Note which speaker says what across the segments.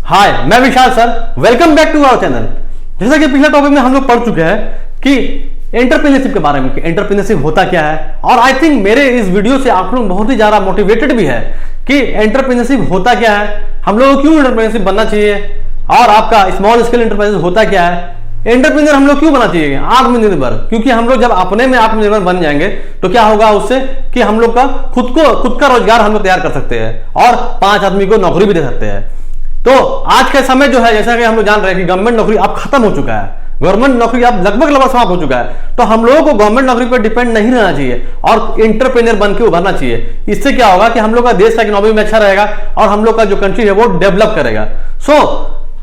Speaker 1: हाय, मैं Vishal sir, welcome back to our channel. जैसा कि पिछले टॉपिक में हम लोग पढ़ चुके हैं कि एंटरप्रेन्योरशिप के बारे में, कि एंटरप्रेन्योरशिप होता क्या है। और आई थिंक मेरे इस वीडियो से आप लोग बहुत ही ज्यादा मोटिवेटेड भी है कि एंटरप्रेन्योरशिप होता क्या है, हम लोगों को क्यों एंटरप्रेन्योरशिप बनना चाहिए, और आपका स्मॉल स्केल एंटरप्राइजेस होता क्या है, एंटरप्रेन्योर हम लोग क्यों बना चाहिए आत्मनिर्भर। क्योंकि हम लोग जब अपने में आत्मनिर्भर बन जाएंगे तो क्या होगा उससे कि हम लोग का खुद का रोजगार हम लोग तैयार कर सकते हैं और 5 आदमी को नौकरी भी दे सकते हैं। तो आज का समय जो है, जैसा कि हम लोग जान रहे हैं कि गवर्नमेंट नौकरी अब खत्म हो चुका है, गवर्नमेंट नौकरी अब लगभग समाप्त हो चुका है। तो हम लोगों को गवर्नमेंट नौकरी पर डिपेंड नहीं रहना चाहिए और एंटरप्रेन्योर बन के उभरना चाहिए। इससे क्या होगा कि हम लोग का देश का इकोनॉमी में अच्छा रहेगा और हम लोग का जो कंट्री है वो डेवलप करेगा।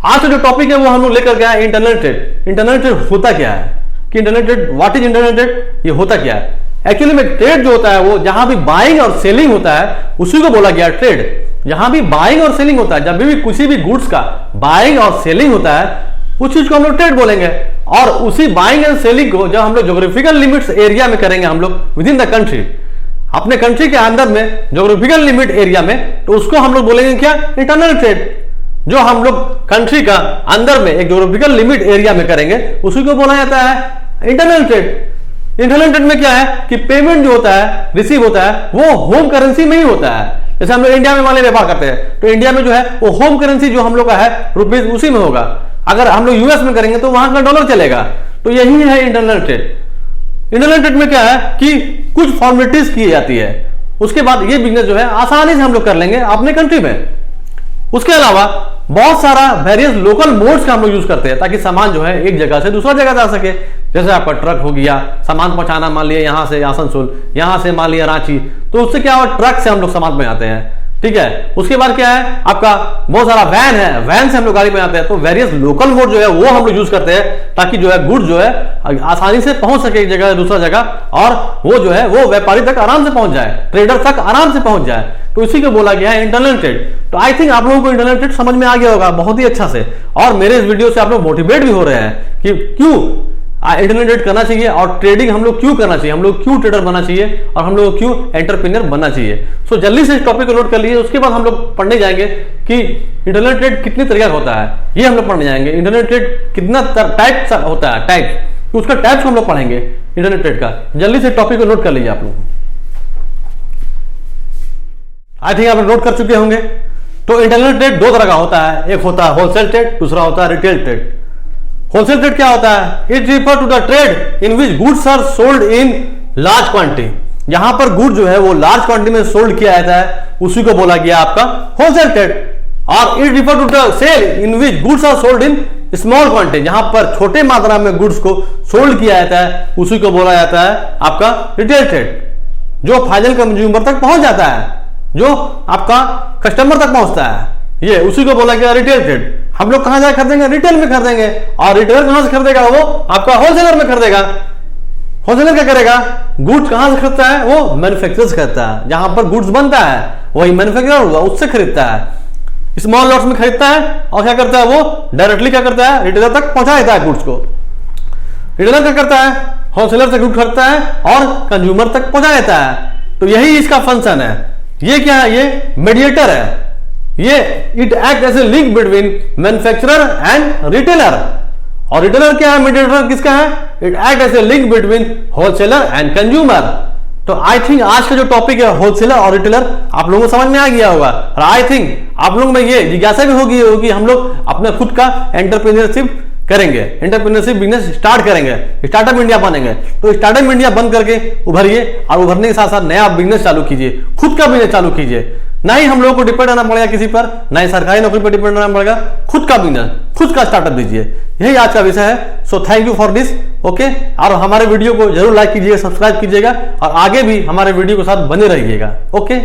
Speaker 1: आज का जो टॉपिक है वो हम लोग लेकर गया इंटरनल ट्रेड। इंटरनल ट्रेड होता क्या है, कि internal trade, what is internal trade, ये होता क्या है। एक्चुअली में ट्रेड जो होता है वो जहां भी बाइंग और सेलिंग होता है उसी को बोला गया ट्रेड। जहां भी बाइंग और सेलिंग होता है, जब भी किसी भी गुड्स का बाइंग और सेलिंग होता है उस चीज को हम लोग ट्रेड बोलेंगे। और उसी बाइंग एंड सेलिंग को जब हम लोग ज्योग्राफिकल लिमिट्स एरिया में करेंगे, हम लोग विद इन द कंट्री, अपने कंट्री के अंदर में ज्योग्राफिकल लिमिट एरिया में, तो उसको हम लोग बोलेंगे क्या, इंटरनल ट्रेड। जो हम लोग कंट्री का अंदर में एक ज्योग्राफिकल लिमिट एरिया में करेंगे उसी को बोला जाता है इंटरनल ट्रेड। इंटरनल ट्रेड में क्या है कि पेमेंट जो होता है, रिसीव होता है, वो होम करेंसी में ही होता है। जैसे हम लोग इंडिया में वाले व्यापार करते हैं तो इंडिया में जो है वो होम करेंसी जो हम लोग का है रुपीज, उसी में होगा। अगर हम लोग यूएस में करेंगे तो वहां का डॉलर चलेगा। तो यही है इंटरनल ट्रेड। इंटरनल ट्रेड में क्या है कि कुछ फॉर्मेलिटीज की जाती है, उसके बाद ये बिजनेस जो है आसानी से हम लोग कर लेंगे अपने कंट्री में। उसके अलावा बहुत सारा वेरियस लोकल मोड्स का हम लोग यूज करते हैं ताकि सामान जो है एक जगह से दूसरा जगह जा सके। जैसे आपका ट्रक हो गया, सामान पहुंचाना, मान लिया यहां से आसनसोल, यहां से मान लिया रांची, तो उससे क्या हुआ, ट्रक से हम लोग सामान पहुंचाते हैं। ठीक है, उसके बाद क्या है, आपका बहुत सारा वैन है, वैन से हम लोग गाड़ी पहुंचाते हैं। तो वेरियस लोकल मोड जो है वो हम लोग यूज करते हैं ताकि जो है गुड जो है आसानी से पहुंच सके एक जगह से दूसरा जगह, और वो जो है वो व्यापारी तक आराम से पहुंच जाए, ट्रेडर तक आराम से पहुंच जाए। तो इसी को बोला गया है इंटरनल ट्रेड। तो आई थिंक आप लोगों को इंटरनल ट्रेड समझ में आ गया होगा बहुत ही अच्छा से, और मेरे इस वीडियो से आप लोग मोटिवेट भी हो रहे हैं कि क्यों इंटरनल ट्रेड करना चाहिए और ट्रेडिंग हम लोग क्यों करना चाहिए, हम लोग क्यों ट्रेडर बनना चाहिए और हम लोग क्यों एंटरप्रेन्योर बनना चाहिए। सो जल्दी से इस टॉपिक को नोट कर लीजिए। उसके बाद हम लोग पढ़ने जाएंगे कि इंटरनल ट्रेड कितने तरीके का होता है, ये हम लोग पढ़ने जाएंगे। इंटरनल ट्रेड कितना टाइप होता है, टाइप, उसका टाइप्स हम लोग पढ़ेंगे इंटरनल ट्रेड का। जल्दी से टॉपिक को नोट कर लीजिए आप लोग। आई थिंक आप लोग नोट कर चुके होंगे। तो इंटरनल ट्रेड 2 तरह का होता है, एक होता है होलसेल ट्रेड, दूसरा होता है रिटेल ट्रेड। होलसेल ट्रेड क्या होता है, it refer to the trade in which goods are sold in large quantity. जहां पर गुड जो है वो लार्ज क्वांटिटी में सोल्ड किया जाता है उसी को बोला गया आपका होलसेल ट्रेड। और it refer to the sale in which goods are sold in small quantity, जहां पर छोटे मात्रा में गुड्स को सोल्ड किया जाता है उसी को बोला जाता है आपका रिटेल ट्रेड। जो फाइनल कंज्यूमर तक पहुंच जाता है, जो आपका कस्टमर तक पहुंचता है, ये उसी को बोला गया रिटेल ट्रेड। हम लोग कहां जाकर खरीदेंगे, रिटेल में खरीदेंगे। और रिटेलर कहां से खरीदेगा, वो आपका होलसेलर में खरीदेगा। होलसेलर क्या करेगा, गुड्स कहां से खरीदता है, वो मैन्युफैक्चरर से खरीदता है। जहां पर गुड्स बनता है वही मैन्युफैक्चरर हुआ, उससे खरीदता है, स्मॉल लॉट्स में खरीदता है। और क्या करता है, वो डायरेक्टली क्या करता है, रिटेलर तक पहुंचा देता है गुड्स को। रिटेलर क्या करता है, होलसेलर से गुड्स खरीदता है और कंज्यूमर तक पहुंचा देता है। तो यही इसका फंक्शन है। ये क्या है, ये मीडिएटर है। ये it act as a link between manufacturer and retailer. और रिटेलर क्या है, मीडिएटर किसका है, it act as a link between wholesaler and consumer. तो आई थिंक आज का जो टॉपिक है होलसेलर और रिटेलर आप लोगों को समझ में आ गया होगा। और आई थिंक आप लोगों में ये जिज्ञासा भी होगी हम लोग अपना खुद का एंटरप्रेन्योरशिप करेंगे, एंटरप्रेन्योरशिप बिजनेस स्टार्ट करेंगे, स्टार्टअप इंडिया बनेंगे। तो स्टार्टअप इंडिया बंद करके उभरिए और उभरने के साथ साथ नया बिजनेस चालू कीजिए, खुद का बिजनेस चालू कीजिए। ना ही हम लोगों को डिपेंड रहना पड़ेगा किसी पर, ना ही सरकारी नौकरी पर डिपेंड रहना पड़ेगा, खुद का बिजनेस, खुद का स्टार्टअप दीजिए। यही आज का विषय है। So thank you for this. Okay, और हमारे वीडियो को जरूर लाइक कीजिएगा, सब्सक्राइब कीजिएगा और आगे भी हमारे वीडियो के साथ बने रहिएगा। ओके।